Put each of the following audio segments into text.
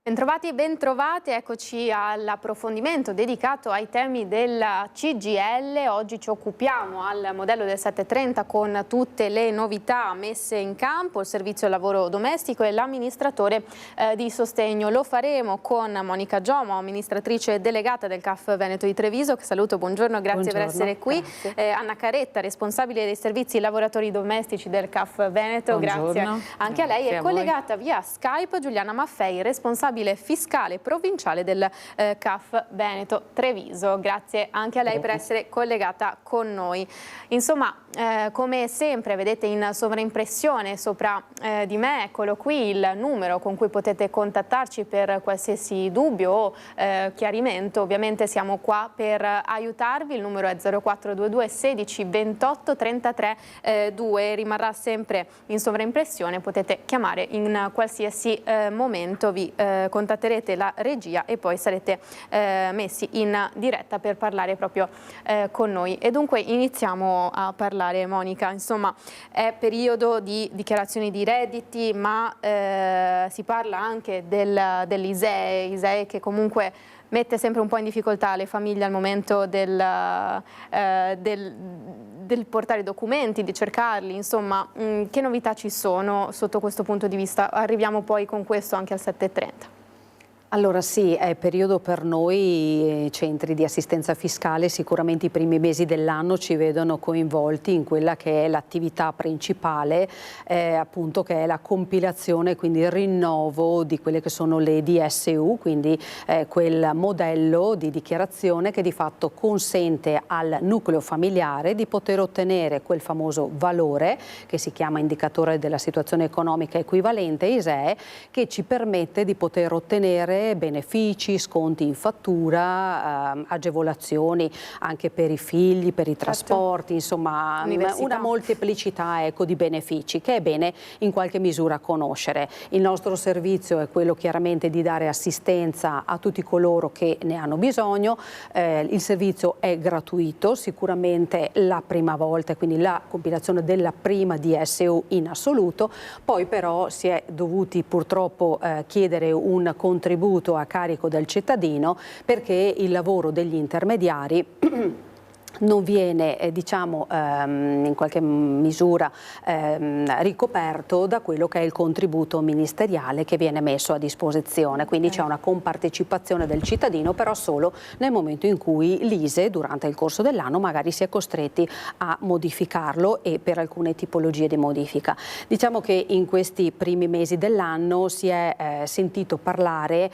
Bentrovati e bentrovate, eccoci all'approfondimento dedicato ai temi del CGIL. Oggi ci occupiamo al modello del 730 con tutte le novità messe in campo, il servizio lavoro domestico e l'amministratore di sostegno. Lo faremo con Monica Giomo, amministratrice delegata del CAF Veneto di Treviso, che saluto, buongiorno, grazie per essere qui. Anna Caretta, responsabile dei servizi lavoratori domestici del CAF Veneto, buongiorno. Grazie anche a lei. Grazie e collegata via Skype Giuliana Maffei, responsabile fiscale provinciale del CAF Veneto Treviso. Grazie anche a lei per essere collegata con noi. Insomma, come sempre vedete in sovraimpressione sopra di me, eccolo qui il numero con cui potete contattarci per qualsiasi dubbio o chiarimento. Ovviamente siamo qua per aiutarvi, il numero è 0422 16 28 33 2, rimarrà sempre in sovraimpressione, potete chiamare in qualsiasi momento, vi contatterete la regia e poi sarete messi in diretta per parlare proprio con noi. E dunque iniziamo a parlare, Monica. Insomma, è periodo di dichiarazioni di redditi, ma si parla anche dell'ISEE che comunque mette sempre un po' in difficoltà le famiglie al momento del portare documenti, di cercarli. Insomma, che novità ci sono sotto questo punto di vista? Arriviamo poi con questo anche al 730. Allora sì, è periodo per noi centri di assistenza fiscale, sicuramente i primi mesi dell'anno ci vedono coinvolti in quella che è l'attività principale, appunto che è la compilazione, quindi il rinnovo di quelle che sono le DSU, quindi quel modello di dichiarazione che di fatto consente al nucleo familiare di poter ottenere quel famoso valore che si chiama indicatore della situazione economica equivalente, ISEE, che ci permette di poter ottenere benefici, sconti in fattura, agevolazioni anche per i figli, per i trasporti, insomma una molteplicità, ecco, di benefici che è bene in qualche misura conoscere. Il nostro servizio è quello chiaramente di dare assistenza a tutti coloro che ne hanno bisogno. Il servizio è gratuito, sicuramente la prima volta, quindi la compilazione della prima DSU in assoluto, poi però si è dovuti purtroppo chiedere un contributo a carico del cittadino perché il lavoro degli intermediari non viene in qualche misura ricoperto da quello che è il contributo ministeriale che viene messo a disposizione, quindi c'è una compartecipazione del cittadino, però solo nel momento in cui l'ISEE durante il corso dell'anno magari si è costretti a modificarlo e per alcune tipologie di modifica. Diciamo che in questi primi mesi dell'anno si è sentito parlare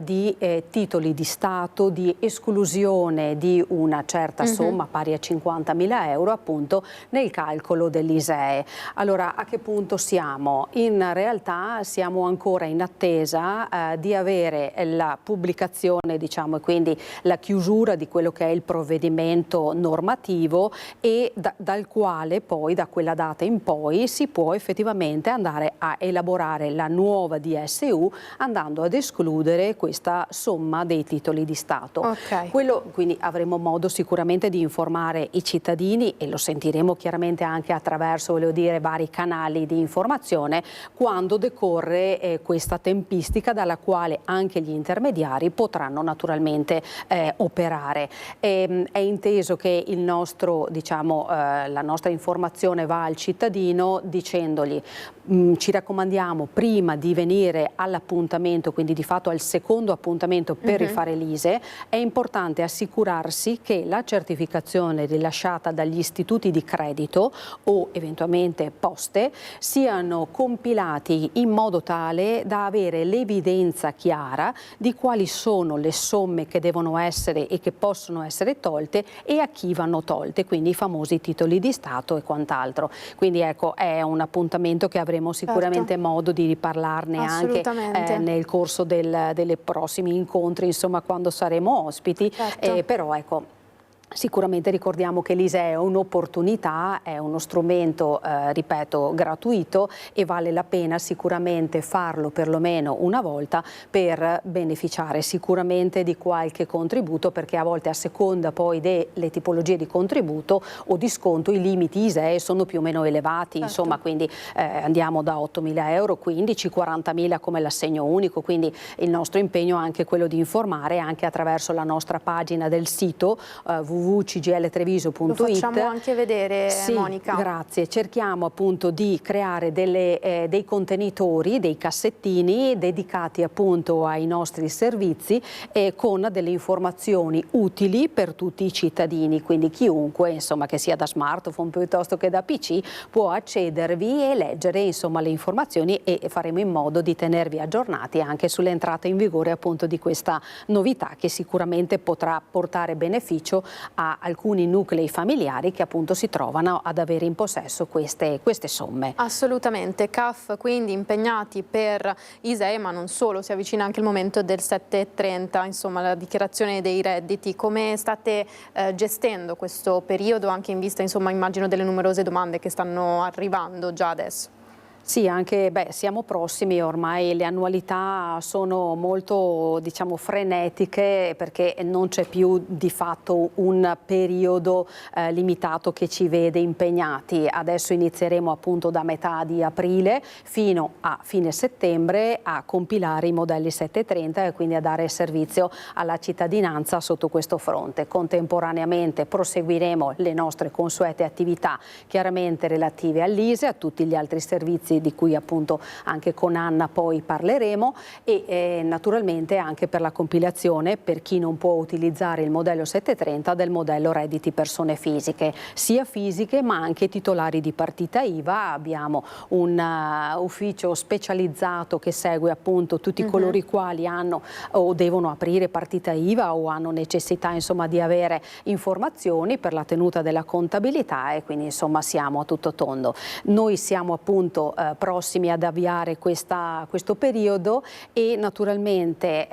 di titoli di Stato, di esclusione di una certa somma pari a 50.000 euro appunto nel calcolo dell'ISEE. Allora a che punto siamo? In realtà siamo ancora in attesa di avere la pubblicazione, diciamo, e quindi la chiusura di quello che è il provvedimento normativo e dal quale poi, da quella data in poi, si può effettivamente andare a elaborare la nuova DSU andando ad escludere questa somma dei titoli di Stato. Quindi avremo modo sicuramente di informare i cittadini e lo sentiremo chiaramente anche attraverso, volevo dire, vari canali di informazione quando decorre questa tempistica dalla quale anche gli intermediari potranno naturalmente operare. È inteso che il nostro, la nostra informazione va al cittadino dicendogli ci raccomandiamo prima di venire all'appuntamento, quindi di fatto al secondo appuntamento per rifare l'ISEE, è importante assicurarsi che la certificazione rilasciata dagli istituti di credito o eventualmente poste siano compilati in modo tale da avere l'evidenza chiara di quali sono le somme che devono essere e che possono essere tolte e a chi vanno tolte, quindi i famosi titoli di Stato e quant'altro. Quindi ecco, è un appuntamento che avremo sicuramente modo di riparlarne anche nel corso dei prossimi incontri, insomma, quando saremo ospiti, però ecco, Sicuramente ricordiamo che l'ISEE è un'opportunità, è uno strumento, ripeto, gratuito, e vale la pena sicuramente farlo perlomeno una volta per beneficiare sicuramente di qualche contributo, perché a volte a seconda poi delle tipologie di contributo o di sconto i limiti ISEE sono più o meno elevati, Certo. insomma, quindi andiamo da 8.000 euro, 15, 40.000 come l'assegno unico, quindi il nostro impegno è anche quello di informare anche attraverso la nostra pagina del sito www.cgltreviso.it. Lo facciamo anche vedere, sì, Monica. Grazie, cerchiamo appunto di creare dei contenitori, dei cassettini dedicati appunto ai nostri servizi con delle informazioni utili per tutti i cittadini, quindi chiunque, insomma, che sia da smartphone piuttosto che da PC può accedervi e leggere, insomma, le informazioni, e faremo in modo di tenervi aggiornati anche sull'entrata in vigore appunto di questa novità, che sicuramente potrà portare beneficio a alcuni nuclei familiari che appunto si trovano ad avere in possesso queste somme. Assolutamente, CAF quindi impegnati per ISEE, ma non solo, si avvicina anche il momento del 7.30, insomma la dichiarazione dei redditi. Come state gestendo questo periodo, anche in vista, insomma, immagino, delle numerose domande che stanno arrivando già adesso? Sì, anche siamo prossimi, ormai le annualità sono molto, diciamo, frenetiche, perché non c'è più di fatto un periodo limitato che ci vede impegnati. Adesso inizieremo appunto da metà di aprile fino a fine settembre a compilare i modelli 730 e quindi a dare servizio alla cittadinanza sotto questo fronte. Contemporaneamente proseguiremo le nostre consuete attività, chiaramente relative all'ISEE, a tutti gli altri servizi di cui appunto anche con Anna poi parleremo, e naturalmente anche per la compilazione, per chi non può utilizzare il modello 730, del modello redditi persone fisiche, sia fisiche ma anche titolari di partita IVA. Abbiamo un ufficio specializzato che segue appunto tutti coloro i quali hanno o devono aprire partita IVA o hanno necessità, insomma, di avere informazioni per la tenuta della contabilità, e quindi insomma siamo a tutto tondo. Noi siamo appunto prossimi ad avviare questo periodo, e naturalmente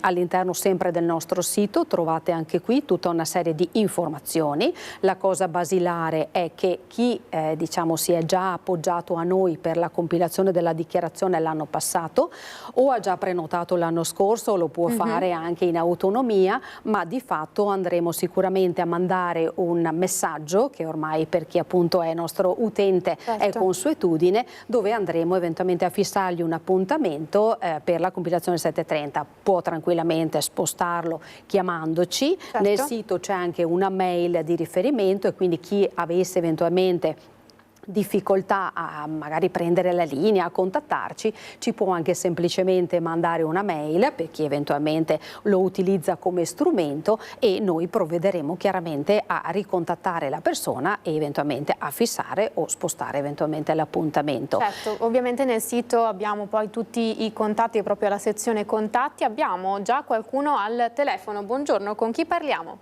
all'interno sempre del nostro sito trovate anche qui tutta una serie di informazioni. La cosa basilare è che chi diciamo si è già appoggiato a noi per la compilazione della dichiarazione l'anno passato o ha già prenotato l'anno scorso, lo può fare anche in autonomia, ma di fatto andremo sicuramente a mandare un messaggio che ormai per chi appunto è nostro utente è consuetudine, dove andremo eventualmente a fissargli un appuntamento per la compilazione 730. Può tranquillamente spostarlo chiamandoci. Nel sito c'è anche una mail di riferimento, e quindi chi avesse eventualmente difficoltà a magari prendere la linea, a contattarci, ci può anche semplicemente mandare una mail, per chi eventualmente lo utilizza come strumento, e noi provvederemo chiaramente a ricontattare la persona e eventualmente a fissare o spostare eventualmente l'appuntamento. Certo, ovviamente nel sito abbiamo poi tutti i contatti, proprio alla sezione contatti. Abbiamo già qualcuno al telefono. Buongiorno, con chi parliamo?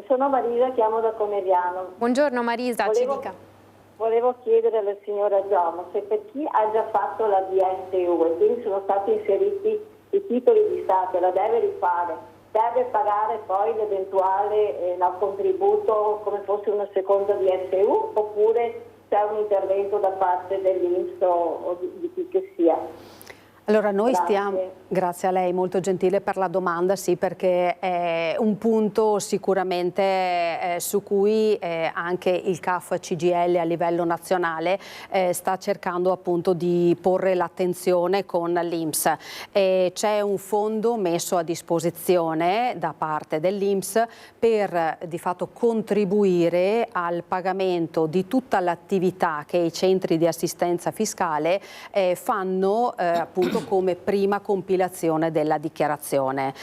Sono Marisa, chiamo da Conegliano. Buongiorno Marisa, ci dica. Volevo chiedere alla signora Giomo se per chi ha già fatto la DSU e quindi sono stati inseriti i titoli di Stato e la deve rifare, deve pagare poi l'eventuale contributo come fosse una seconda DSU, oppure c'è un intervento da parte dell'INPS o di chi che sia? Allora noi grazie a lei, molto gentile per la domanda, sì, perché è un punto sicuramente su cui anche il CAF CGIL a livello nazionale sta cercando appunto di porre l'attenzione con l'INPS. C'è un fondo messo a disposizione da parte dell'INPS per di fatto contribuire al pagamento di tutta l'attività che i centri di assistenza fiscale fanno appunto come prima compilazione della dichiarazione.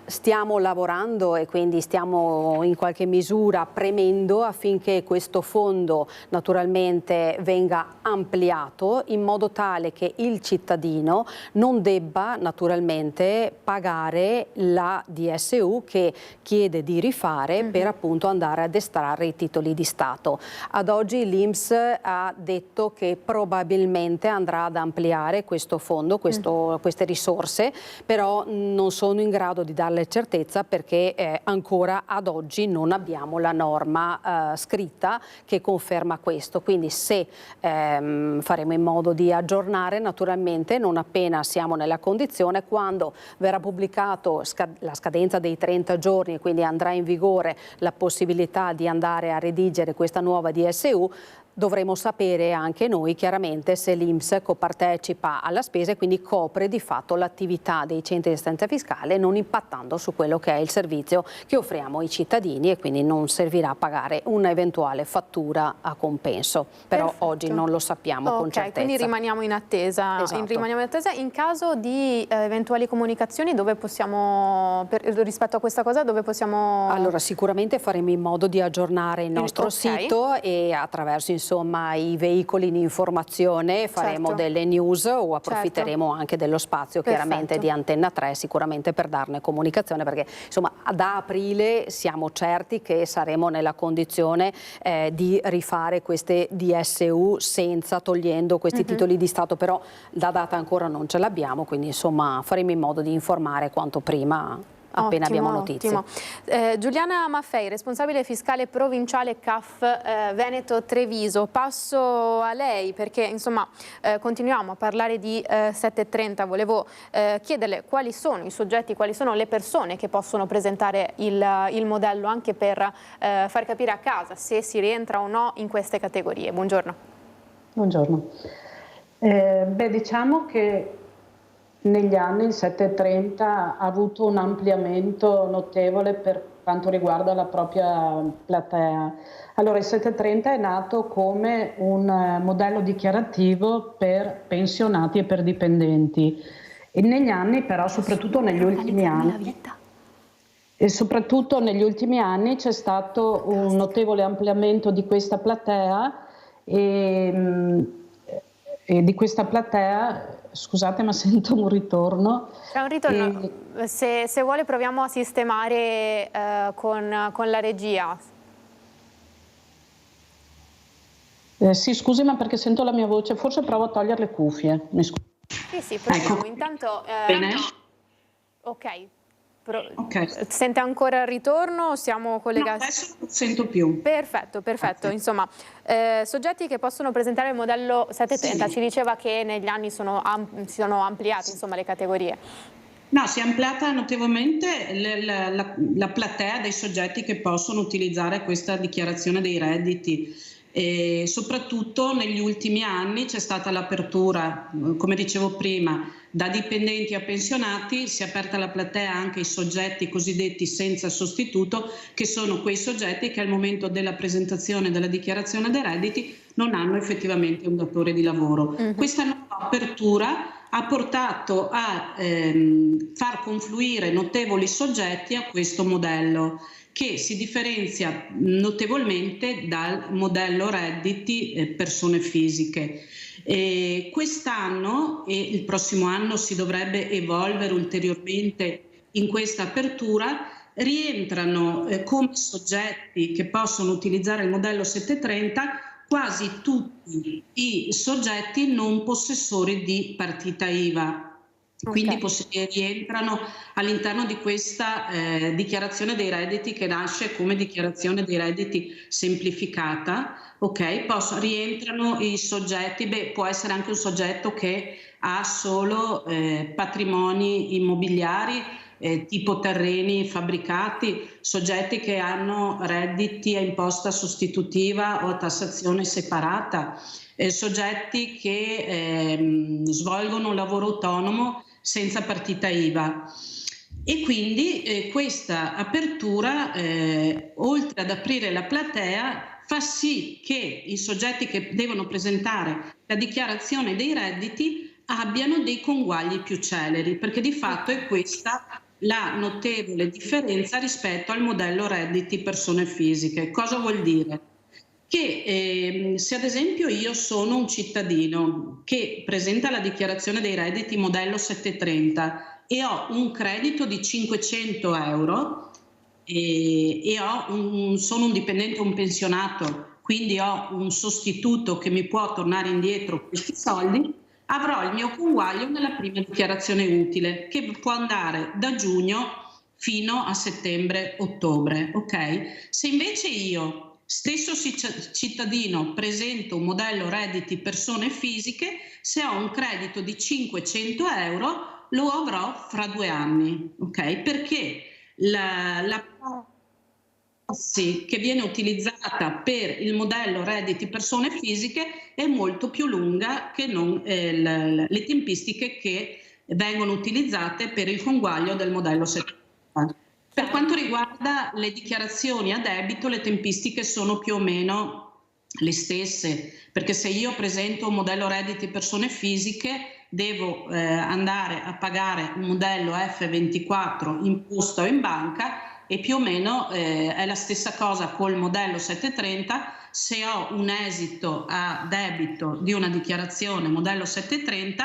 Stiamo lavorando e quindi stiamo in qualche misura premendo affinché questo fondo naturalmente venga ampliato in modo tale che il cittadino non debba naturalmente pagare la DSU che chiede di rifare per appunto andare ad estrarre i titoli di Stato. Ad oggi l'INPS ha detto che probabilmente andrà ad ampliare questo fondo, queste risorse, però non sono in grado di darle totale certezza, perché ancora ad oggi non abbiamo la norma scritta che conferma questo. Quindi se faremo in modo di aggiornare naturalmente non appena siamo nella condizione, quando verrà pubblicato la scadenza dei 30 giorni e quindi andrà in vigore la possibilità di andare a redigere questa nuova DSU, dovremo sapere anche noi chiaramente se l'INPS copartecipa alla spesa e quindi copre di fatto l'attività dei centri di assistenza fiscale, non impattando su quello che è il servizio che offriamo ai cittadini, e quindi non servirà a pagare un'eventuale fattura a compenso. Però Perfetto. oggi non lo sappiamo con certezza. Quindi rimaniamo in attesa. Esatto. Rimaniamo in attesa. In caso di eventuali comunicazioni, dove possiamo, rispetto a questa cosa, dove possiamo... Allora, sicuramente faremo in modo di aggiornare il nostro Ok. sito, e attraverso insomma i veicoli di informazione faremo Certo. delle news, o approfitteremo anche dello spazio chiaramente Perfetto. di Antenna 3 sicuramente per darne comunicazione, perché insomma da aprile siamo certi che saremo nella condizione di rifare queste DSU togliendo questi titoli di Stato, però la data ancora non ce l'abbiamo, quindi insomma faremo in modo di informare quanto prima appena abbiamo notizie. Ottimo. Giuliana Maffei, responsabile fiscale provinciale CAF Veneto Treviso. Passo a lei perché insomma continuiamo a parlare di 730. Volevo chiederle quali sono i soggetti, quali sono le persone che possono presentare il modello, anche per far capire a casa se si rientra o no in queste categorie. Buongiorno. Buongiorno. Diciamo che negli anni il 730 ha avuto un ampliamento notevole per quanto riguarda la propria platea. Allora, il 730 è nato come un modello dichiarativo per pensionati e per dipendenti. E negli anni, però, soprattutto negli ultimi anni, c'è stato un notevole ampliamento di questa platea e di questa platea. Scusate, ma sento un ritorno. C'è un ritorno. Se vuole proviamo a sistemare con la regia. Sì, scusi, ma perché sento la mia voce, forse provo a togliere le cuffie. Mi scusi. Sì, proviamo. Ecco. Intanto... Bene. Ok. Ok. Sente ancora il ritorno o siamo collegati? No, adesso non sento più. Perfetto. Okay. Insomma, soggetti che possono presentare il modello 730, sì. Ci diceva che negli anni si sono ampliate insomma, le categorie. No, si è ampliata notevolmente la platea dei soggetti che possono utilizzare questa dichiarazione dei redditi. E soprattutto negli ultimi anni c'è stata l'apertura, come dicevo prima, da dipendenti a pensionati, si è aperta la platea anche ai soggetti cosiddetti senza sostituto, che sono quei soggetti che al momento della presentazione della dichiarazione dei redditi non hanno effettivamente un datore di lavoro. Questa nuova apertura ha portato a far confluire notevoli soggetti a questo modello, che si differenzia notevolmente dal modello redditi persone fisiche. Quest'anno e il prossimo anno si dovrebbe evolvere ulteriormente in questa apertura, rientrano come soggetti che possono utilizzare il modello 730 quasi tutti i soggetti non possessori di partita IVA. Quindi rientrano all'interno di questa dichiarazione dei redditi, che nasce come dichiarazione dei redditi semplificata. Rientrano i soggetti, può essere anche un soggetto che ha solo patrimoni immobiliari, tipo terreni fabbricati, soggetti che hanno redditi a imposta sostitutiva o a tassazione separata, soggetti che svolgono un lavoro autonomo senza partita IVA. E quindi questa apertura, oltre ad aprire la platea, fa sì che i soggetti che devono presentare la dichiarazione dei redditi abbiano dei conguagli più celeri, perché di fatto è questa la notevole differenza rispetto al modello redditi persone fisiche. Cosa vuol dire? Che se ad esempio io sono un cittadino che presenta la dichiarazione dei redditi modello 730 e ho un credito di 500 euro sono un dipendente o un pensionato, quindi ho un sostituto che mi può tornare indietro questi soldi, avrò il mio conguaglio nella prima dichiarazione utile, che può andare da giugno fino a settembre-ottobre, ok? Se invece io, stesso cittadino, presento un modello redditi persone fisiche, se ho un credito di 500 euro lo avrò fra 2 anni, ok? Perché la che viene utilizzata per il modello redditi persone fisiche è molto più lunga che non le tempistiche che vengono utilizzate per il conguaglio del modello 70. Per quanto riguarda le dichiarazioni a debito, le tempistiche sono più o meno le stesse, perché se io presento un modello redditi persone fisiche devo andare a pagare un modello F24 imposto in banca, e più o meno è la stessa cosa col modello 730. Se ho un esito a debito di una dichiarazione modello 730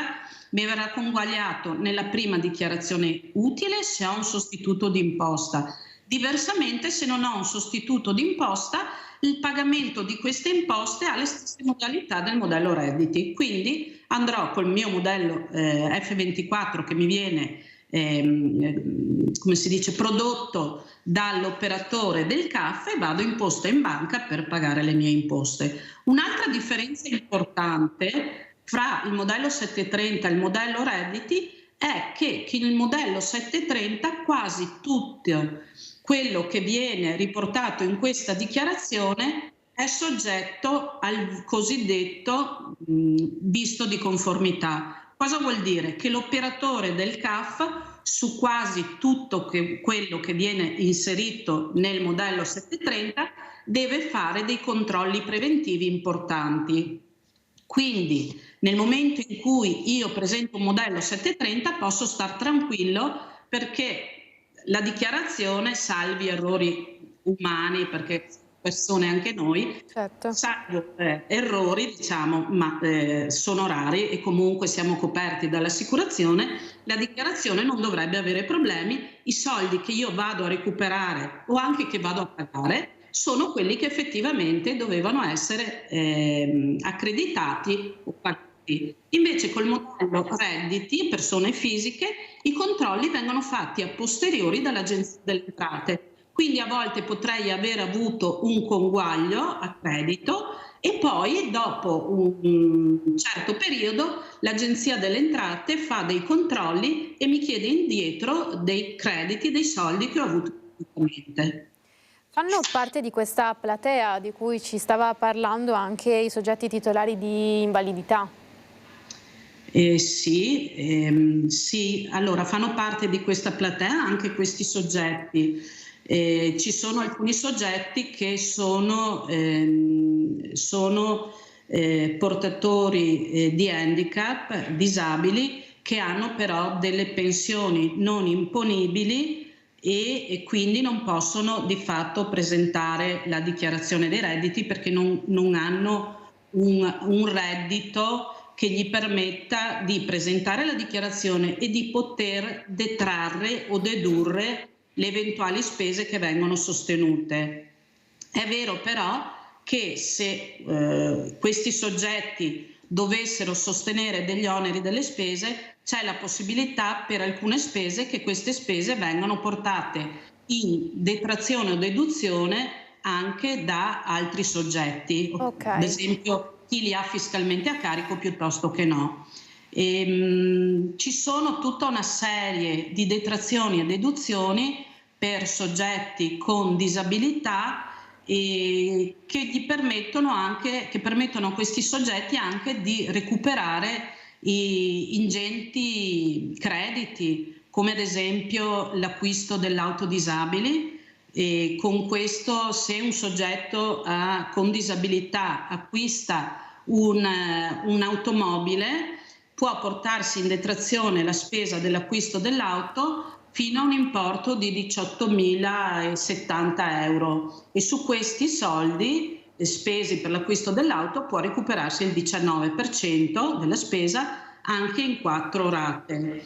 mi verrà conguagliato nella prima dichiarazione utile se ho un sostituto d'imposta. Diversamente, se non ho un sostituto d'imposta, il pagamento di queste imposte ha le stesse modalità del modello redditi. Quindi andrò col mio modello F24 che mi viene come si dice, prodotto dall'operatore del CAF, e vado in posta in banca per pagare le mie imposte. Un'altra differenza importante fra il modello 730 e il modello redditi è che il modello 730 quasi tutto quello che viene riportato in questa dichiarazione è soggetto al cosiddetto visto di conformità. Cosa vuol dire? Che l'operatore del CAF su quasi tutto quello che viene inserito nel modello 730 deve fare dei controlli preventivi importanti. Quindi nel momento in cui io presento un modello 730 posso star tranquillo, perché la dichiarazione, salvi errori umani, perché persone anche noi, certo, salvo errori, diciamo, ma sono rari e comunque siamo coperti dall'assicurazione, la dichiarazione non dovrebbe avere problemi. I soldi che io vado a recuperare o anche che vado a pagare sono quelli che effettivamente dovevano essere accreditati o pagati. Invece col modello redditi persone fisiche i controlli vengono fatti a posteriori dall'Agenzia delle Entrate. Quindi a volte potrei aver avuto un conguaglio a credito e poi dopo un certo periodo l'Agenzia delle Entrate fa dei controlli e mi chiede indietro dei crediti, dei soldi che ho avuto praticamente. Fanno parte di questa platea di cui ci stava parlando anche i soggetti titolari di invalidità? Sì, allora fanno parte di questa platea anche questi soggetti. Ci sono alcuni soggetti che sono portatori di handicap, disabili, che hanno però delle pensioni non imponibili e quindi non possono di fatto presentare la dichiarazione dei redditi, perché non hanno un reddito che gli permetta di presentare la dichiarazione e di poter detrarre o dedurre le eventuali spese che vengono sostenute. È vero però che se questi soggetti dovessero sostenere degli oneri delle spese, c'è la possibilità per alcune spese che queste spese vengano portate in detrazione o deduzione anche da altri soggetti, Okay. ad esempio chi li ha fiscalmente a carico piuttosto che no. Ci sono tutta una serie di detrazioni e deduzioni per soggetti con disabilità che permettono a questi soggetti anche di recuperare ingenti crediti, come ad esempio l'acquisto dell'auto disabili. E con questo, se un soggetto con disabilità acquista un'automobile, può portarsi in detrazione la spesa dell'acquisto dell'auto fino a un importo di 18.070 euro, e su questi soldi spesi per l'acquisto dell'auto può recuperarsi il 19% della spesa anche in 4 rate.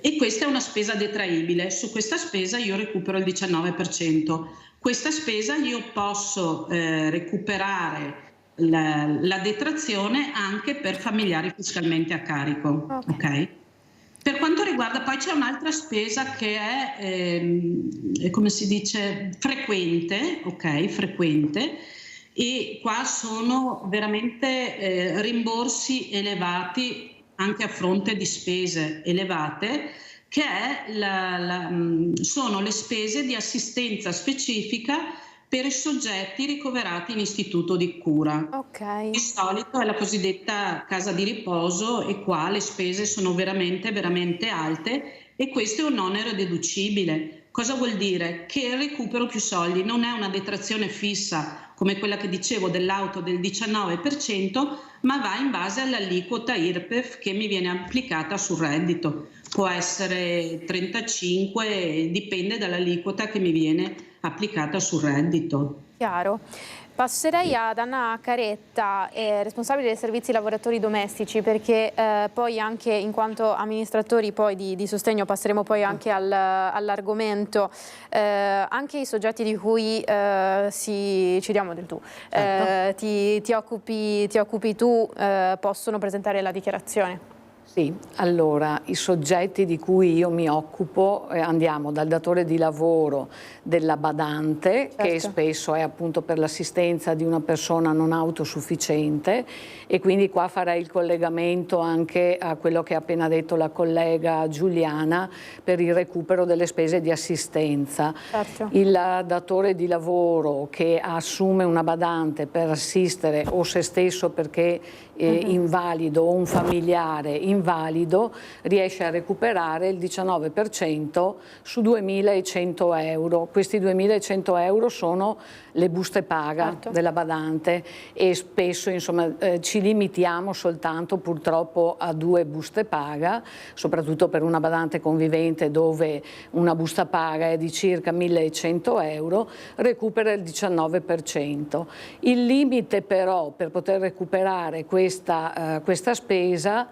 E questa è una spesa detraibile. Su questa spesa io recupero il 19%. Questa spesa io posso recuperare la detrazione anche per familiari fiscalmente a carico. Okay. Per quanto riguarda, poi c'è un'altra spesa che è come si dice, frequente, ok, frequente, e qua sono veramente rimborsi elevati anche a fronte di spese elevate, che sono le spese di assistenza specifica per i soggetti ricoverati in istituto di cura. Okay. Di solito è la cosiddetta casa di riposo, e qua le spese sono veramente, veramente alte, e questo è un onere deducibile. Cosa vuol dire? Che recupero più soldi, non è una detrazione fissa come quella che dicevo dell'auto del 19%, ma va in base all'aliquota IRPEF che mi viene applicata sul reddito. Può essere 35, dipende dall'aliquota che mi viene applicata sul reddito. Chiaro. Passerei ad Anna Caretta, responsabile dei servizi lavoratori domestici, perché poi anche in quanto amministratori poi di sostegno passeremo poi anche all'argomento, anche i soggetti di cui ci diamo del tu, certo. ti occupi tu, possono presentare la dichiarazione? Sì, allora i soggetti di cui io mi occupo andiamo dal datore di lavoro, della badante, certo, che spesso è appunto per l'assistenza di una persona non autosufficiente, e quindi qua farei il collegamento anche a quello che ha appena detto la collega Giuliana per il recupero delle spese di assistenza. Certo. Il datore di lavoro che assume una badante per assistere o se stesso perché invalido o un familiare invalido riesce a recuperare il 19% su 2.100 euro. Questi 2.100 euro sono le buste paga, certo, della badante, e spesso insomma ci limitiamo soltanto purtroppo a 2 buste paga, soprattutto per una badante convivente dove una busta paga è di circa 1.100 euro, recupera il 19%. Il limite però per poter recuperare questa spesa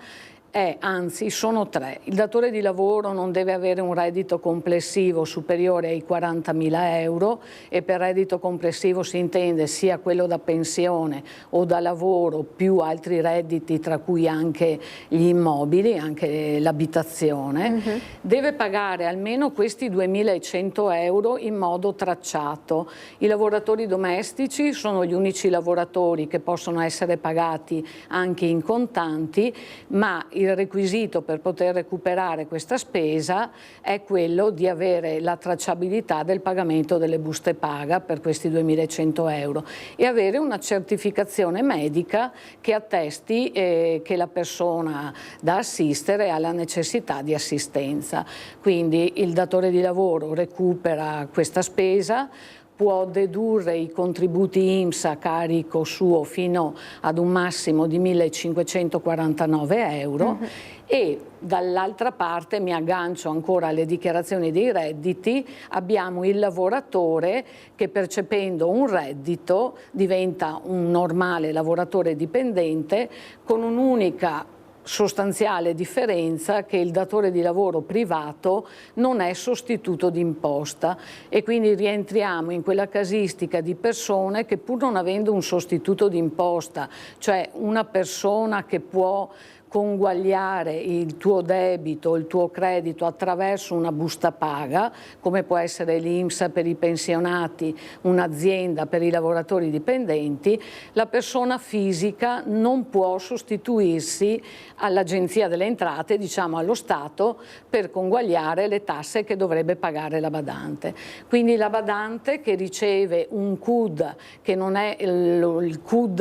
anzi sono 3. Il datore di lavoro non deve avere un reddito complessivo superiore ai 40.000 euro, e per reddito complessivo si intende sia quello da pensione o da lavoro più altri redditi, tra cui anche gli immobili, anche l'abitazione. Deve pagare almeno questi 2.100 euro in modo tracciato. I lavoratori domestici sono gli unici lavoratori che possono essere pagati anche in contanti, ma il requisito per poter recuperare questa spesa è quello di avere la tracciabilità del pagamento delle buste paga per questi 2.100 euro e avere una certificazione medica che attesti che la persona da assistere ha la necessità di assistenza. Quindi il datore di lavoro recupera questa spesa, può dedurre i contributi INPS a carico suo fino ad un massimo di 1.549 euro e dall'altra parte, mi aggancio ancora alle dichiarazioni dei redditi, abbiamo il lavoratore che percependo un reddito diventa un normale lavoratore dipendente con un'unica sostanziale differenza che il datore di lavoro privato non è sostituto d'imposta, e quindi rientriamo in quella casistica di persone che pur non avendo un sostituto d'imposta, cioè una persona che può conguagliare il tuo debito, il tuo credito attraverso una busta paga, come può essere l'INPS per i pensionati, un'azienda per i lavoratori dipendenti, la persona fisica non può sostituirsi all'Agenzia delle Entrate, diciamo allo Stato, per conguagliare le tasse che dovrebbe pagare la badante. Quindi la badante che riceve un CUD, che non è il CUD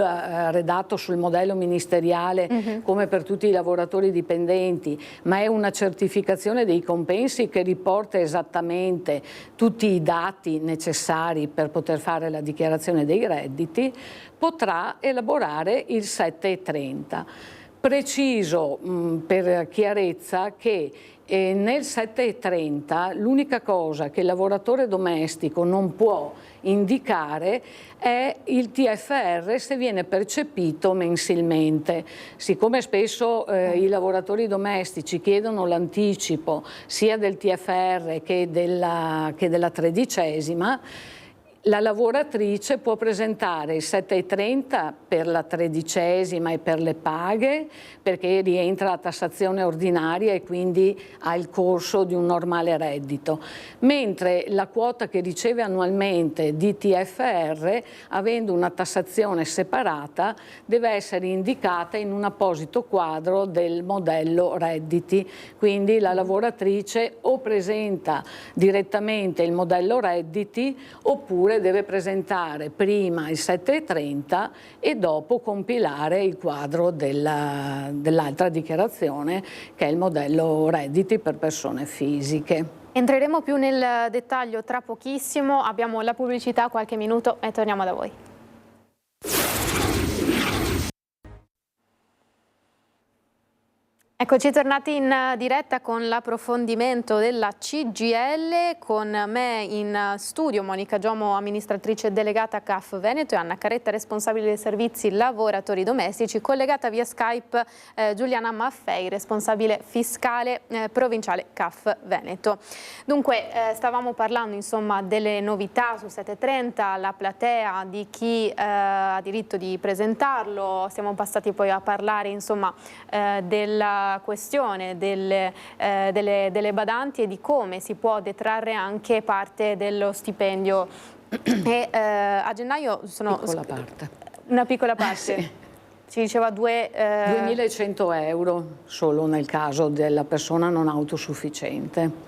redatto sul modello ministeriale come per tutti i lavoratori dipendenti, ma è una certificazione dei compensi che riporta esattamente tutti i dati necessari per poter fare la dichiarazione dei redditi, potrà elaborare il 7,30. Preciso per chiarezza che nel 7,30 l'unica cosa che il lavoratore domestico non può indicare è il TFR se viene percepito mensilmente. Siccome spesso i lavoratori domestici chiedono l'anticipo sia del TFR che della 13ª, La lavoratrice può presentare il 7,30 per la 13ª e per le paghe, perché rientra a tassazione ordinaria e quindi ha il corso di un normale reddito, mentre la quota che riceve annualmente di TFR, avendo una tassazione separata, deve essere indicata in un apposito quadro del modello redditi. Quindi la lavoratrice o presenta direttamente il modello redditi oppure deve presentare prima il 7,30 e dopo compilare il quadro dell'altra dichiarazione, che è il modello redditi per persone fisiche. Entreremo più nel dettaglio tra pochissimo, abbiamo la pubblicità, qualche minuto e torniamo da voi. Eccoci tornati in diretta con l'approfondimento della CGIL, con me in studio Monica Giomo, amministratrice delegata CAF Veneto, e Anna Caretta, responsabile dei servizi lavoratori domestici, collegata via Skype Giuliana Maffei, responsabile fiscale provinciale CAF Veneto. Dunque stavamo parlando insomma delle novità su 730, la platea di chi ha diritto di presentarlo, siamo passati poi a parlare insomma della questione delle badanti e di come si può detrarre anche parte dello stipendio. E a gennaio sono piccola parte. Una piccola parte. Sì. Si diceva 2.100 euro solo nel caso della persona non autosufficiente.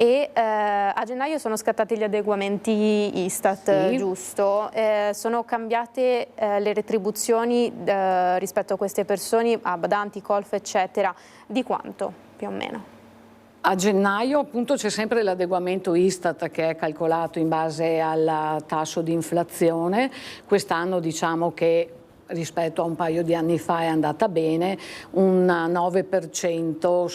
E a gennaio sono scattati gli adeguamenti Istat, sì, giusto? Sono cambiate le retribuzioni rispetto a queste persone, a badanti, colf, eccetera, di quanto più o meno? A gennaio appunto c'è sempre l'adeguamento Istat che è calcolato in base al tasso di inflazione. Quest'anno diciamo che rispetto a un paio di anni fa è andata bene, un 9%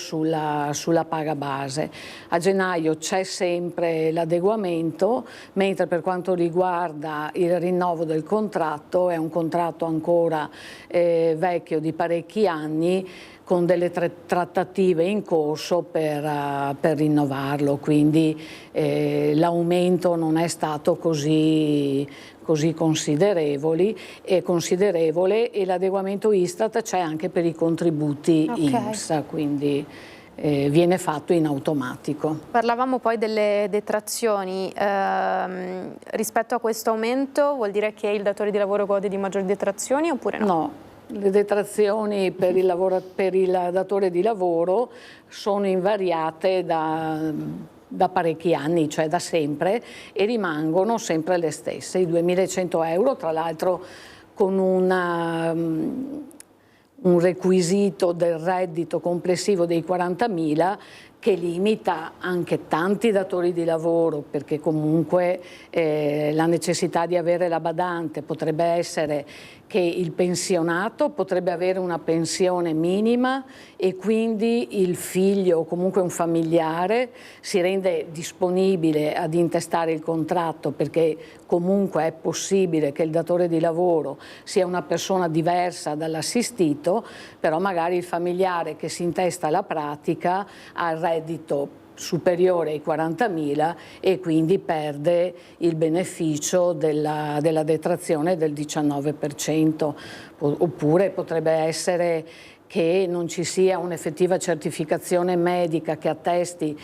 sulla paga base. A gennaio c'è sempre l'adeguamento, mentre per quanto riguarda il rinnovo del contratto, è un contratto ancora vecchio di parecchi anni, con delle trattative in corso per rinnovarlo, quindi l'aumento non è stato così considerevole, e l'adeguamento Istat c'è anche per i contributi INPS, quindi viene fatto in automatico. Parlavamo poi delle detrazioni, rispetto a questo aumento vuol dire che il datore di lavoro gode di maggiori detrazioni oppure no? No. Le detrazioni per il datore di lavoro sono invariate da parecchi anni, cioè da sempre, e rimangono sempre le stesse. I 2.100 euro, tra l'altro con un requisito del reddito complessivo dei 40.000 che limita anche tanti datori di lavoro, perché comunque la necessità di avere la badante potrebbe essere che il pensionato potrebbe avere una pensione minima e quindi il figlio o comunque un familiare si rende disponibile ad intestare il contratto, perché comunque è possibile che il datore di lavoro sia una persona diversa dall'assistito, però magari il familiare che si intesta la pratica ha il reddito superiore ai 40.000 e quindi perde il beneficio della detrazione del 19%, oppure potrebbe essere che non ci sia un'effettiva certificazione medica che attesti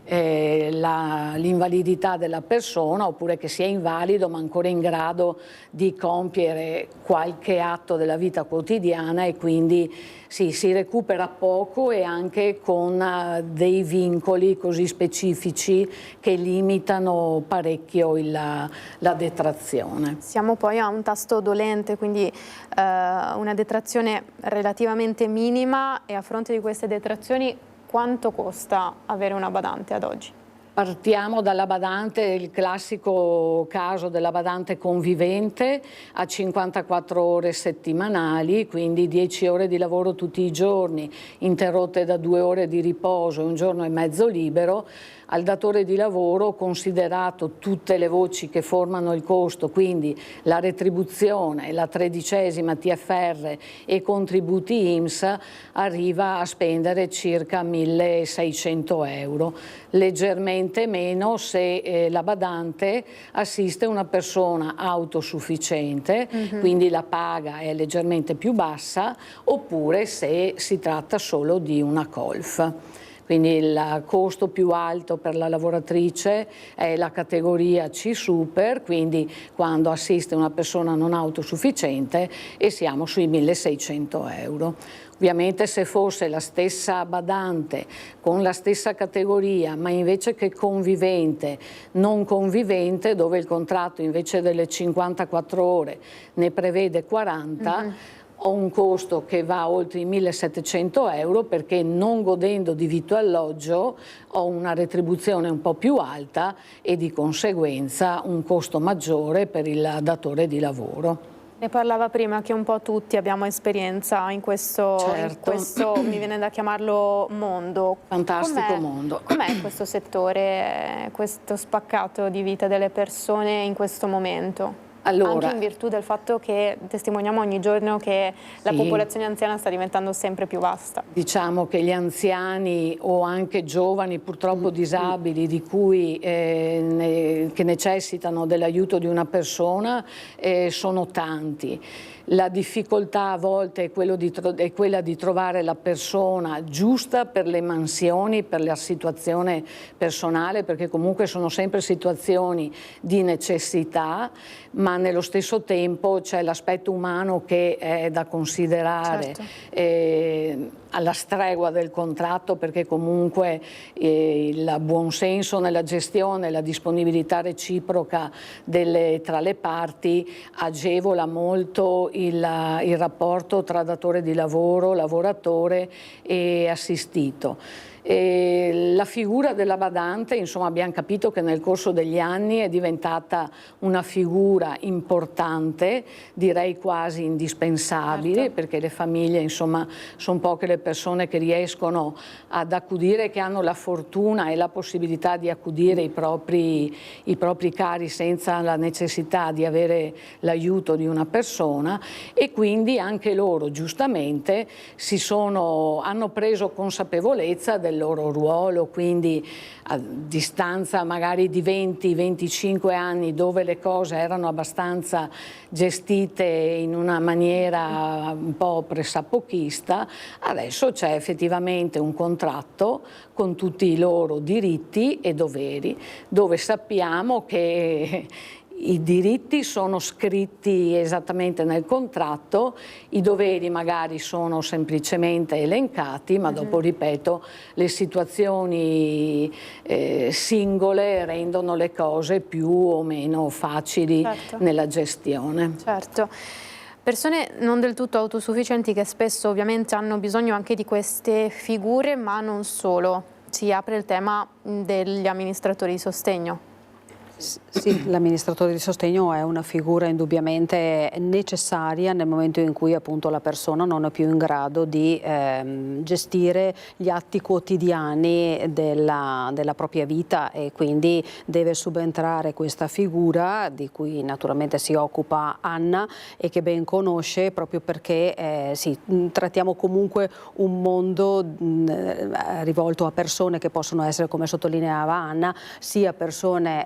l'invalidità della persona, oppure che sia invalido ma ancora in grado di compiere qualche atto della vita quotidiana, e quindi sì, si recupera poco e anche con dei vincoli così specifici che limitano parecchio la detrazione. Siamo poi a un tasto dolente, quindi una detrazione relativamente minima, e a fronte di queste detrazioni quanto costa avere una badante ad oggi? Partiamo dalla badante, il classico caso della badante convivente a 54 ore settimanali, quindi 10 ore di lavoro tutti i giorni, interrotte da 2 ore di riposo e un giorno e mezzo libero. Al datore di lavoro, considerato tutte le voci che formano il costo, quindi la retribuzione, la 13ª TFR e contributi INPS, arriva a spendere circa 1.600 euro, leggermente ovviamente meno se la badante assiste una persona autosufficiente, quindi la paga è leggermente più bassa, oppure se si tratta solo di una colf. Quindi il costo più alto per la lavoratrice è la categoria C-Super, quindi quando assiste una persona non autosufficiente, e siamo sui 1.600 euro. Ovviamente se fosse la stessa badante con la stessa categoria, ma invece che convivente, non convivente, dove il contratto invece delle 54 ore ne prevede 40, ho un costo che va oltre i 1.700 euro, perché non godendo di vitto e alloggio ho una retribuzione un po' più alta e di conseguenza un costo maggiore per il datore di lavoro. Ne parlava prima che un po' tutti abbiamo esperienza in questo, mi viene da chiamarlo mondo. Fantastico mondo. Com'è questo settore, questo spaccato di vita delle persone in questo momento? Allora, anche in virtù del fatto che testimoniamo ogni giorno che la popolazione anziana sta diventando sempre più vasta. Diciamo che gli anziani o anche giovani, purtroppo disabili, di cui, che necessitano dell'aiuto di una persona, sono tanti. La difficoltà a volte è quella di trovare la persona giusta per le mansioni, per la situazione personale, perché comunque sono sempre situazioni di necessità, ma nello stesso tempo c'è l'aspetto umano che è da considerare. Certo. Alla stregua del contratto, perché comunque il buonsenso nella gestione, la disponibilità reciproca tra le parti agevola molto il rapporto tra datore di lavoro, lavoratore e assistito. La figura della badante, insomma, abbiamo capito che nel corso degli anni è diventata una figura importante, direi quasi indispensabile, certo, perché le famiglie, insomma, sono poche le persone che riescono ad accudire, che hanno la fortuna e la possibilità di accudire i propri cari senza la necessità di avere l'aiuto di una persona, e quindi anche loro giustamente hanno preso consapevolezza del loro ruolo, quindi a distanza magari di 20-25 anni, dove le cose erano abbastanza gestite in una maniera un po' pressapochista, adesso c'è effettivamente un contratto con tutti i loro diritti e doveri, dove sappiamo che i diritti sono scritti esattamente nel contratto, i doveri magari sono semplicemente elencati, ma dopo, ripeto, le situazioni singole rendono le cose più o meno facili, certo, nella gestione. Certo. Persone non del tutto autosufficienti che spesso ovviamente hanno bisogno anche di queste figure, ma non solo. Si apre il tema degli amministratori di sostegno. Sì, l'amministratore di sostegno è una figura indubbiamente necessaria nel momento in cui appunto la persona non è più in grado di gestire gli atti quotidiani della propria vita, e quindi deve subentrare questa figura di cui naturalmente si occupa Anna e che ben conosce, proprio perché sì, trattiamo comunque un mondo rivolto a persone che possono essere, come sottolineava Anna, sia persone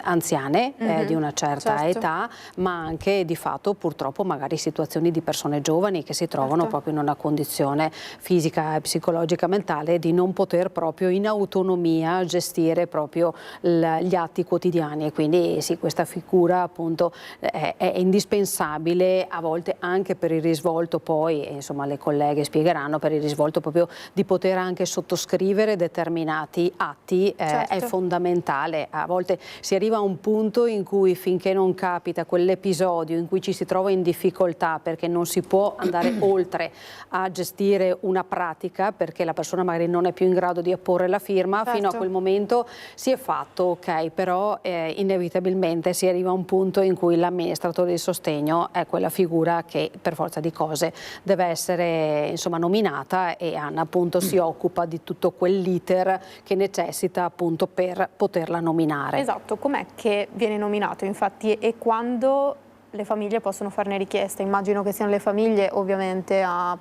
anziane di una certa, certo, età, ma anche di fatto purtroppo magari situazioni di persone giovani che si trovano, certo, proprio in una condizione fisica e psicologica mentale di non poter proprio in autonomia gestire proprio gli atti quotidiani, e quindi sì, questa figura appunto è indispensabile, a volte anche per il risvolto, poi insomma le colleghe spiegheranno, per il risvolto proprio di poter anche sottoscrivere determinati atti, certo, è fondamentale. A volte si arriva a un punto in cui, finché non capita quell'episodio in cui ci si trova in difficoltà perché non si può andare oltre a gestire una pratica, perché la persona magari non è più in grado di apporre la firma, certo, fino a quel momento si è fatto, ok, però inevitabilmente si arriva a un punto in cui l'amministratore di sostegno è quella figura che per forza di cose deve essere, insomma, nominata, e Anna appunto si occupa di tutto quell'iter che necessita appunto per poterla nominare. Esatto. Com'è che viene nominato infatti, e quando le famiglie possono farne richiesta? Immagino che siano le famiglie ovviamente a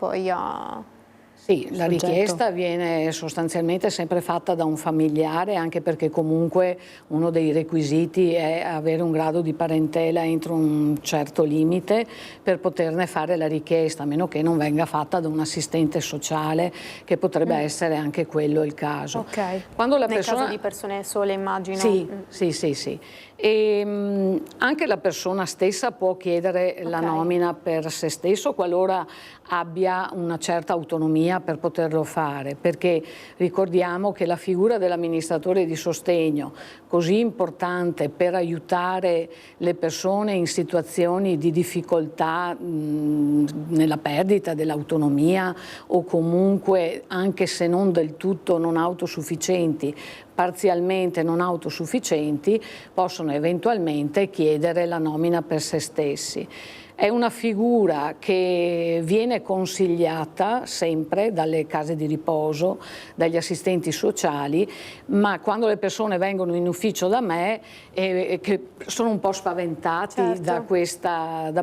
Sì, la richiesta viene sostanzialmente sempre fatta da un familiare, anche perché comunque uno dei requisiti è avere un grado di parentela entro un certo limite per poterne fare la richiesta, a meno che non venga fatta da un assistente sociale, che potrebbe essere anche quello il caso. Ok, Quando la nel caso di persone sole, immagino. Sì, sì. E anche la persona stessa può chiedere la nomina per se stesso qualora abbia una certa autonomia per poterlo fare, perché ricordiamo che la figura dell'amministratore di sostegno, così importante per aiutare le persone in situazioni di difficoltà nella perdita dell'autonomia o comunque, anche se non del tutto non autosufficienti, parzialmente non autosufficienti, possono eventualmente chiedere la nomina per se stessi. È una figura che viene consigliata sempre dalle case di riposo, dagli assistenti sociali, ma quando le persone vengono in ufficio da me che sono un po' spaventati da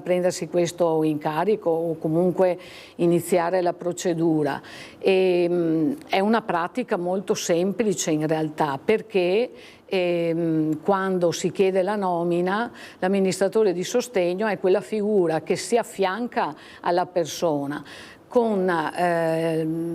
prendersi questo incarico o comunque iniziare la procedura. È una pratica molto semplice in realtà, perché quando si chiede la nomina, l'amministratore di sostegno è quella figura che si affianca alla persona con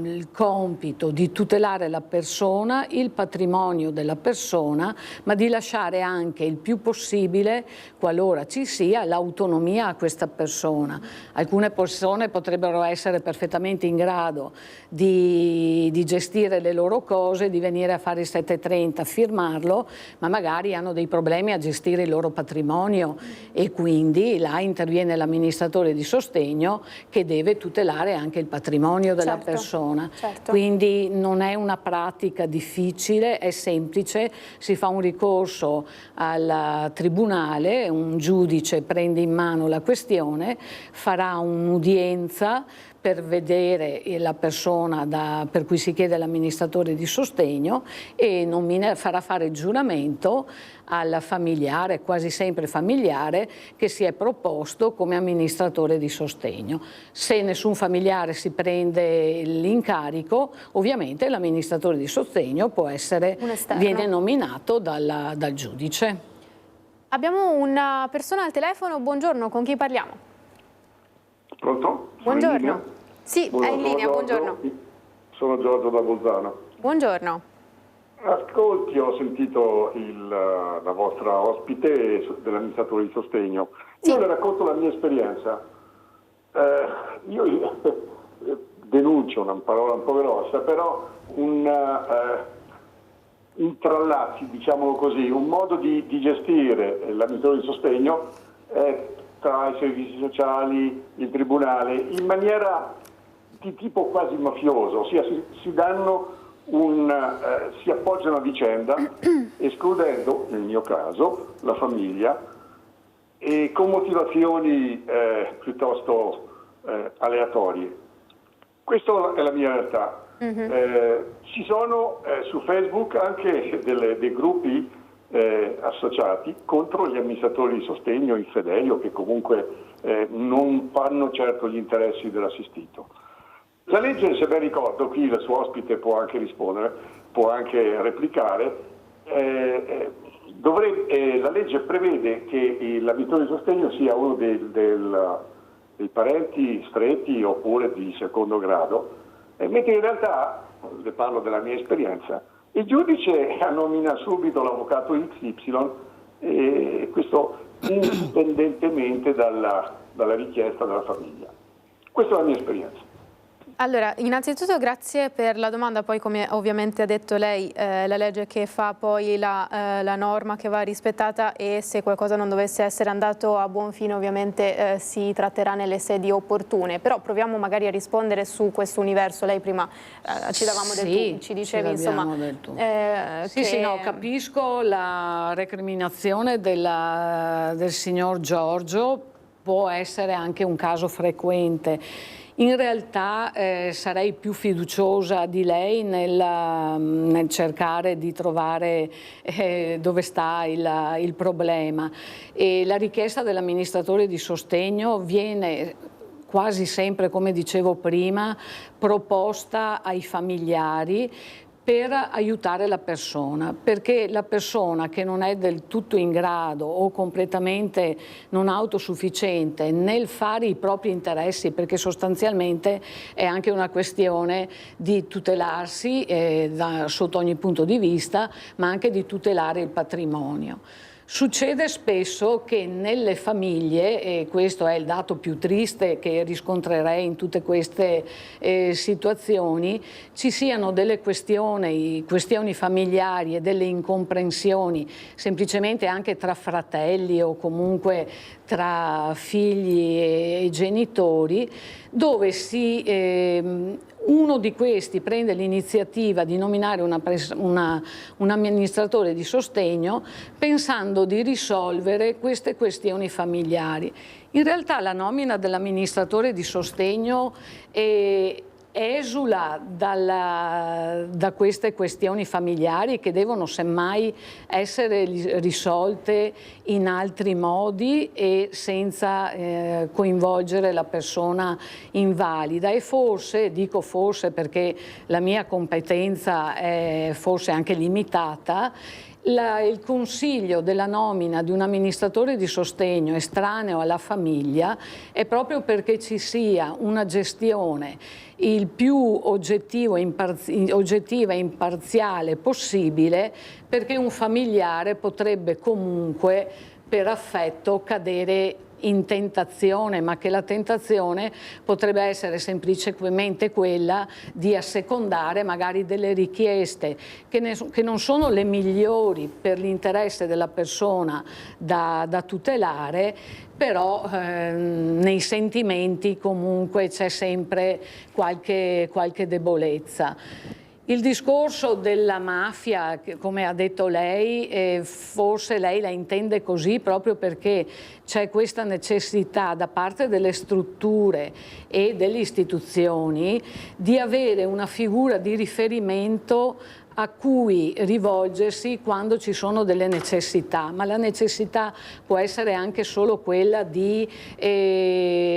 il compito di tutelare la persona, il patrimonio della persona, ma di lasciare anche il più possibile, qualora ci sia, l'autonomia a questa persona. Alcune persone potrebbero essere perfettamente in grado di gestire le loro cose, di venire a fare il 730, firmarlo, ma magari hanno dei problemi a gestire il loro patrimonio e quindi là interviene l'amministratore di sostegno che deve tutelare anche il patrimonio della persona. Quindi non è una pratica difficile, è semplice, si fa un ricorso al tribunale, un giudice prende in mano la questione, farà un'udienza per vedere la persona per cui si chiede l'amministratore di sostegno e farà fare il giuramento al familiare, quasi sempre familiare, che si è proposto come amministratore di sostegno. Se nessun familiare si prende l'incarico, ovviamente l'amministratore di sostegno viene nominato dal giudice. Abbiamo una persona al telefono, buongiorno, con chi parliamo? Pronto? Buongiorno. Sì, è in linea, buongiorno. Sono Giorgio da Bolzano. Buongiorno. Ascolti, ho sentito la vostra ospite dell'amministratore di sostegno. Io le racconto la mia esperienza. Io denuncio, una parola un po' grossa, però intrallazzi, diciamolo così, un modo di gestire l'amministratore di sostegno tra i servizi sociali, il tribunale, in maniera di tipo quasi mafioso, ossia si danno si appoggiano a vicenda, escludendo, nel mio caso, la famiglia, e con motivazioni piuttosto aleatorie. Questa è la mia realtà. Ci sono su Facebook anche dei gruppi associati contro gli amministratori di sostegno infedeli o che comunque non fanno certo gli interessi dell'assistito. La legge, se ben ricordo, qui il suo ospite può anche rispondere, può anche replicare, la legge prevede che l'amministratore di sostegno sia uno dei parenti stretti oppure di secondo grado, mentre in realtà, le parlo della mia esperienza, il giudice nomina subito l'avvocato XY, e questo indipendentemente dalla richiesta della famiglia. Questa è la mia esperienza. Allora, innanzitutto grazie per la domanda, poi come ovviamente ha detto lei, la legge che fa poi la norma che va rispettata, e se qualcosa non dovesse essere andato a buon fine ovviamente si tratterà nelle sedi opportune, però proviamo magari a rispondere su questo universo. Lei prima ci davamo del tu, ci dicevi insomma. No, capisco la recriminazione del signor Giorgio, può essere anche un caso frequente. In realtà sarei più fiduciosa di lei nel cercare di trovare dove sta il problema. E la richiesta dell'amministratore di sostegno viene quasi sempre, come dicevo prima, proposta ai familiari per aiutare la persona, perché la persona che non è del tutto in grado o completamente non autosufficiente nel fare i propri interessi, perché sostanzialmente è anche una questione di tutelarsi sotto ogni punto di vista, ma anche di tutelare il patrimonio. Succede spesso che nelle famiglie, e questo è il dato più triste che riscontrerei in tutte queste situazioni, ci siano delle questioni familiari e delle incomprensioni, semplicemente anche tra fratelli o comunque tra figli e genitori, dove uno di questi prende l'iniziativa di nominare un amministratore di sostegno pensando di risolvere queste questioni familiari. In realtà la nomina dell'amministratore di sostegno esula da queste questioni familiari che devono semmai essere risolte in altri modi e senza coinvolgere la persona invalida. E forse, dico forse perché la mia competenza è forse anche limitata, il consiglio della nomina di un amministratore di sostegno estraneo alla famiglia è proprio perché ci sia una gestione il più oggettiva e imparziale possibile, perché un familiare potrebbe comunque per affetto cadere in tentazione, ma che la tentazione potrebbe essere semplicemente quella di assecondare magari delle richieste che non sono le migliori per l'interesse della persona da tutelare, però nei sentimenti comunque c'è sempre qualche debolezza. Il discorso della mafia, come ha detto lei, forse lei la intende così proprio perché c'è questa necessità da parte delle strutture e delle istituzioni di avere una figura di riferimento a cui rivolgersi quando ci sono delle necessità, ma la necessità può essere anche solo quella di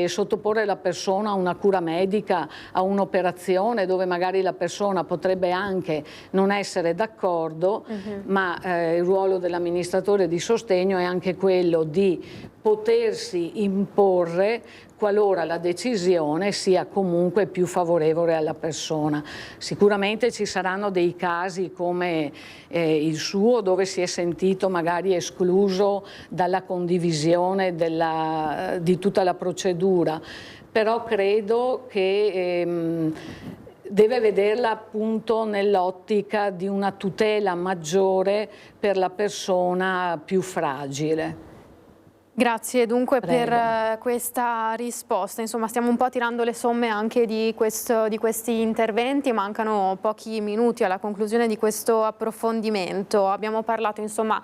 sottoporre la persona a una cura medica, a un'operazione dove magari la persona potrebbe anche non essere d'accordo, ma il ruolo dell'amministratore di sostegno è anche quello di potersi imporre qualora la decisione sia comunque più favorevole alla persona. Sicuramente ci saranno dei casi come il suo, dove si è sentito magari escluso dalla condivisione di tutta la procedura, però credo che deve vederla appunto nell'ottica di una tutela maggiore per la persona più fragile. Grazie dunque per questa risposta. Insomma, stiamo un po' tirando le somme anche di questi interventi, mancano pochi minuti alla conclusione di questo approfondimento. Abbiamo parlato insomma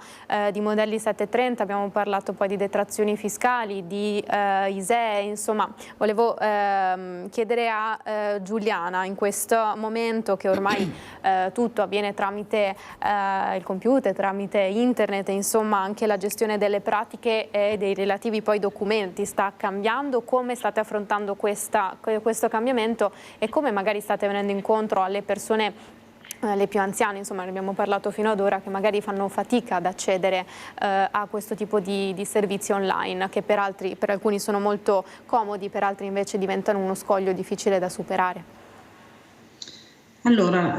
di modelli 730, abbiamo parlato poi di detrazioni fiscali, di ISEE, insomma volevo chiedere a Giuliana, in questo momento che ormai tutto avviene tramite il computer, tramite internet, insomma anche la gestione delle pratiche e dei relativi poi documenti sta cambiando, come state affrontando questo cambiamento e come magari state venendo incontro alle persone le più anziane, insomma ne abbiamo parlato fino ad ora, che magari fanno fatica ad accedere a questo tipo di servizi online che per alcuni sono molto comodi, per altri invece diventano uno scoglio difficile da superare. Allora,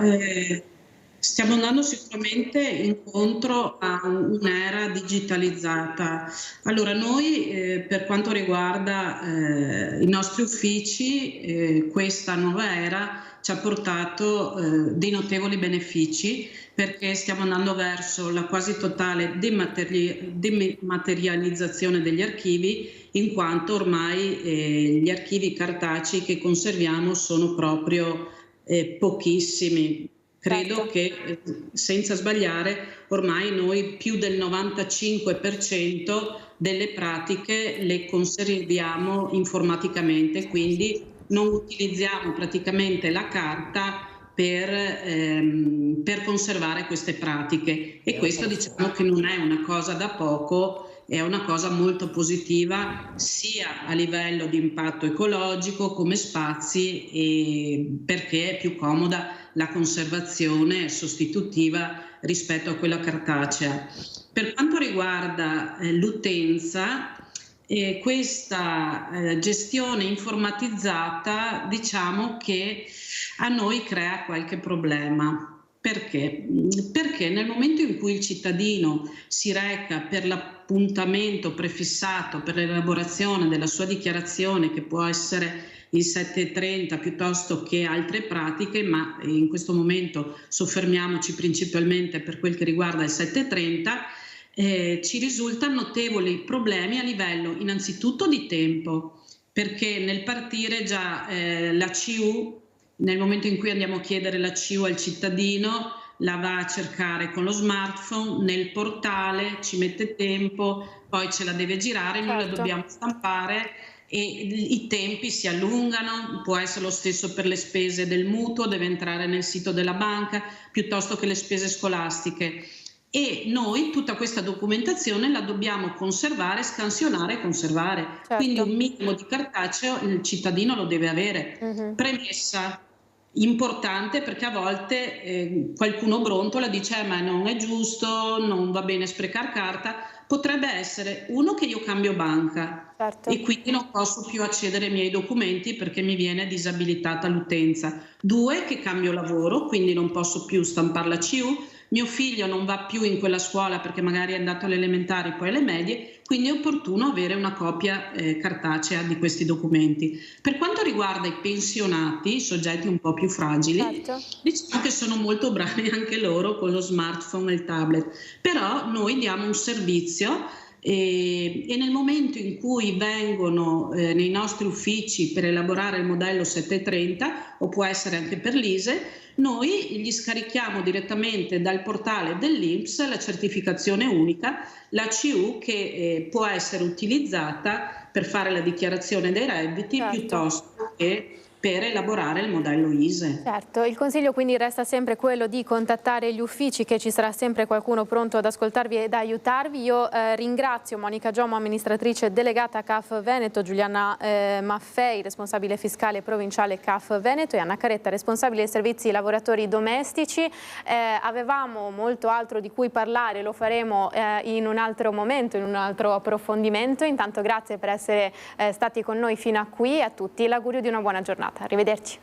stiamo andando sicuramente incontro a un'era digitalizzata. Allora, noi per quanto riguarda i nostri uffici, questa nuova era ci ha portato dei notevoli benefici, perché stiamo andando verso la quasi totale dematerializzazione degli archivi, in quanto ormai gli archivi cartacei che conserviamo sono proprio pochissimi. Credo che, senza sbagliare, ormai noi più del 95% delle pratiche le conserviamo informaticamente, quindi non utilizziamo praticamente la carta per conservare queste pratiche, e questo diciamo che non è una cosa da poco, è una cosa molto positiva sia a livello di impatto ecologico come spazi, e perché è più comoda la conservazione sostitutiva rispetto a quella cartacea. Per quanto riguarda l'utenza, questa gestione informatizzata, diciamo che a noi crea qualche problema. Perché? Perché nel momento in cui il cittadino si reca per l'appuntamento prefissato per l'elaborazione della sua dichiarazione, che può essere il 7.30 piuttosto che altre pratiche, ma in questo momento soffermiamoci principalmente per quel che riguarda il 7.30, ci risultano notevoli problemi a livello innanzitutto di tempo, perché nel partire già la CU, nel momento in cui andiamo a chiedere la CU al cittadino, la va a cercare con lo smartphone, nel portale, ci mette tempo, poi ce la deve girare, noi la dobbiamo stampare e i tempi si allungano. Può essere lo stesso per le spese del mutuo, deve entrare nel sito della banca, piuttosto che le spese scolastiche. E noi tutta questa documentazione la dobbiamo conservare, scansionare e conservare. Quindi un minimo di cartaceo il cittadino lo deve avere. Premessa importante, perché a volte qualcuno brontola, dice ma non è giusto, non va bene sprecare carta. Potrebbe essere uno che io cambio banca e quindi non posso più accedere ai miei documenti perché mi viene disabilitata l'utenza. Due, che cambio lavoro, quindi non posso più stampare la CU. Mio figlio non va più in quella scuola perché magari è andato alle elementari, poi alle medie, quindi è opportuno avere una copia cartacea di questi documenti. Per quanto riguarda i pensionati, i soggetti un po' più fragili, diciamo che sono molto bravi anche loro con lo smartphone e il tablet, però noi diamo un servizio e nel momento in cui vengono nei nostri uffici per elaborare il modello 730, o può essere anche per l'ISEE, noi gli scarichiamo direttamente dal portale dell'INPS la certificazione unica, la CU, che può essere utilizzata per fare la dichiarazione dei redditi piuttosto che per elaborare il modello ISEE. Certo, il consiglio quindi resta sempre quello di contattare gli uffici, che ci sarà sempre qualcuno pronto ad ascoltarvi ed aiutarvi. Io ringrazio Monica Giomo, amministratrice delegata CAF Veneto, Giuliana Maffei, responsabile fiscale provinciale CAF Veneto, e Anna Caretta, responsabile dei servizi lavoratori domestici. Avevamo molto altro di cui parlare, lo faremo in un altro momento, in un altro approfondimento. Intanto grazie per essere stati con noi fino a qui, a tutti l'augurio di una buona giornata. Arrivederci.